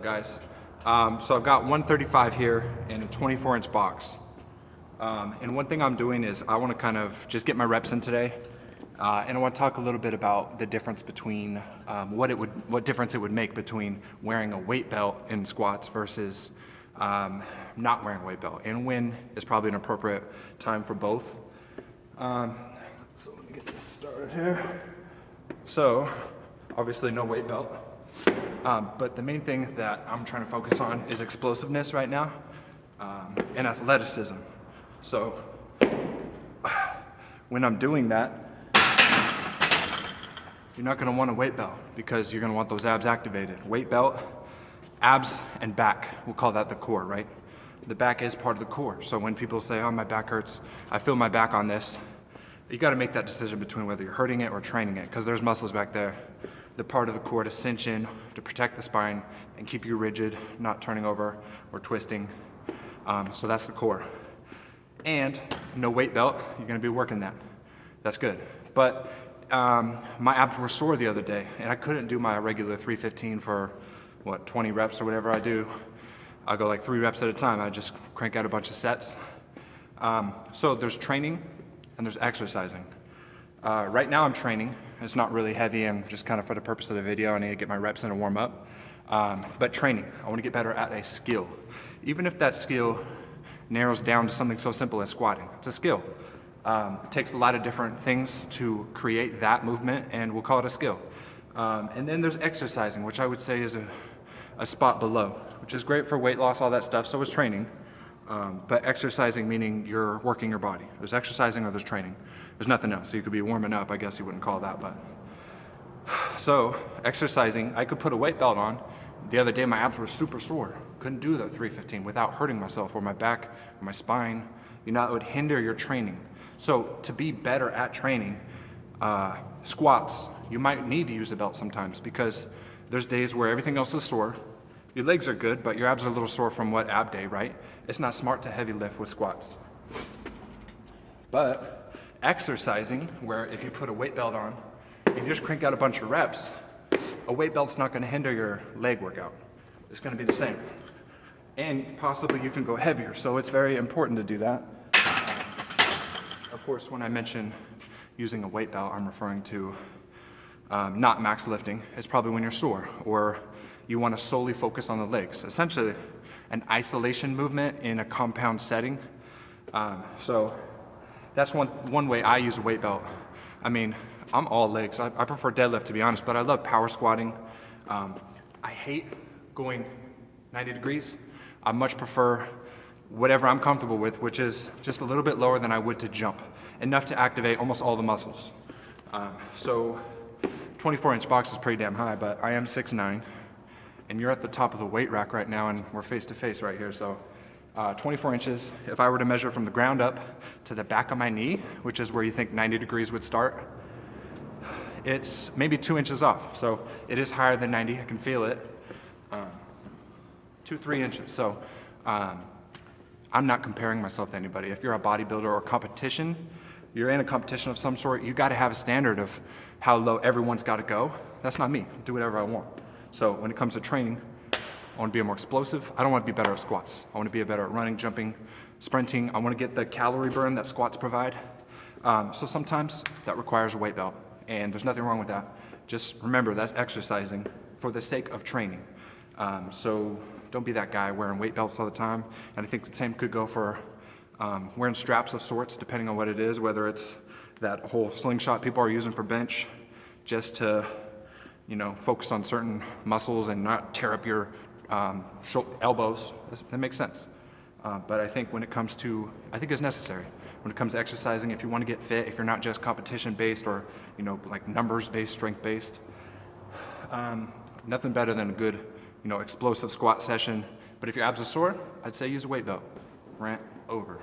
up, guys? So I've got 135 here in a 24-inch box. And one thing I'm doing is I want to kind of just get my reps in today. And I want to talk a little bit about the difference between what difference it would make between wearing a weight belt in squats versus not wearing a weight belt, and when is probably an appropriate time for both. So let me get this started here. So obviously no weight belt, but the main thing that I'm trying to focus on is explosiveness right now, and athleticism. So when I'm doing that, you're not going to want a weight belt because you're going to want those abs activated. Weight belt, abs, and back. We'll call that the core, right? The back is part of the core. So when people say, oh, my back hurts, I feel my back on this, you got to make that decision between whether you're hurting it or training it, because there's muscles back there, the part of the core to cinch in, to protect the spine and keep you rigid, not turning over or twisting. So that's the core. And no weight belt, you're going to be working that. That's good. But my abs were sore the other day, and I couldn't do my regular 315 for 20 reps or whatever I do. I'll go like 3 reps at a time. I just crank out a bunch of sets. So there's training and there's exercising. Right now I'm training. It's not really heavy, and just kind of for the purpose of the video, I need to get my reps in and warm up. But training, I want to get better at a skill. Even if that skill narrows down to something so simple as squatting, it's a skill. It takes a lot of different things to create that movement, and we'll call it a skill. And then there's exercising, which I would say is a spot below, which is great for weight loss, all that stuff. So is training. But exercising, meaning you're working your body. There's exercising or there's training. There's nothing else. So you could be warming up, I guess you wouldn't call that, but. So exercising, I could put a weight belt on. The other day my abs were super sore. Couldn't do the 315 without hurting myself or my back or my spine. It would hinder your training. So to be better at training, squats, you might need to use a belt sometimes, because there's days where everything else is sore. Your legs are good, but your abs are a little sore from what ab day, right? It's not smart to heavy lift with squats. But exercising, where if you put a weight belt on and you just crank out a bunch of reps, a weight belt's not going to hinder your leg workout. It's going to be the same. And possibly you can go heavier, so it's very important to do that. Of course, when I mention using a weight belt, I'm referring to not max lifting. It's probably when you're sore or you want to solely focus on the legs. Essentially, an isolation movement in a compound setting. So that's one way I use a weight belt. I mean, I'm all legs. I prefer deadlift, to be honest, but I love power squatting. I hate going 90 degrees. I much prefer whatever I'm comfortable with, which is just a little bit lower than I would to jump, enough to activate almost all the muscles. So 24-inch box is pretty damn high, but I am 6'9", and you're at the top of the weight rack right now, and we're face to face right here. So 24 inches, if I were to measure from the ground up to the back of my knee, which is where you think 90 degrees would start, it's maybe 2 inches off. So it is higher than 90, I can feel it. 2-3 inches. So I'm not comparing myself to anybody. If you're a bodybuilder or competition, you're in a competition of some sort, you got to have a standard of how low everyone's got to go. That's not me. Do whatever I want. So when it comes to training, I want to be more explosive. I don't want to be better at squats. I want to be better at running, jumping, sprinting. I want to get the calorie burn that squats provide. So sometimes that requires a weight belt, and there's nothing wrong with that. Just remember, that's exercising for the sake of training. So don't be that guy wearing weight belts all the time. And I think the same could go for wearing straps of sorts, depending on what it is, whether it's that whole slingshot people are using for bench just to, focus on certain muscles and not tear up your elbows. That makes sense. But I think when it comes to, I think it's necessary. When it comes to exercising, if you want to get fit, if you're not just competition-based or, like numbers-based, strength-based, nothing better than a good, explosive squat session. But if your abs are sore, I'd say use a weight belt. Rant over.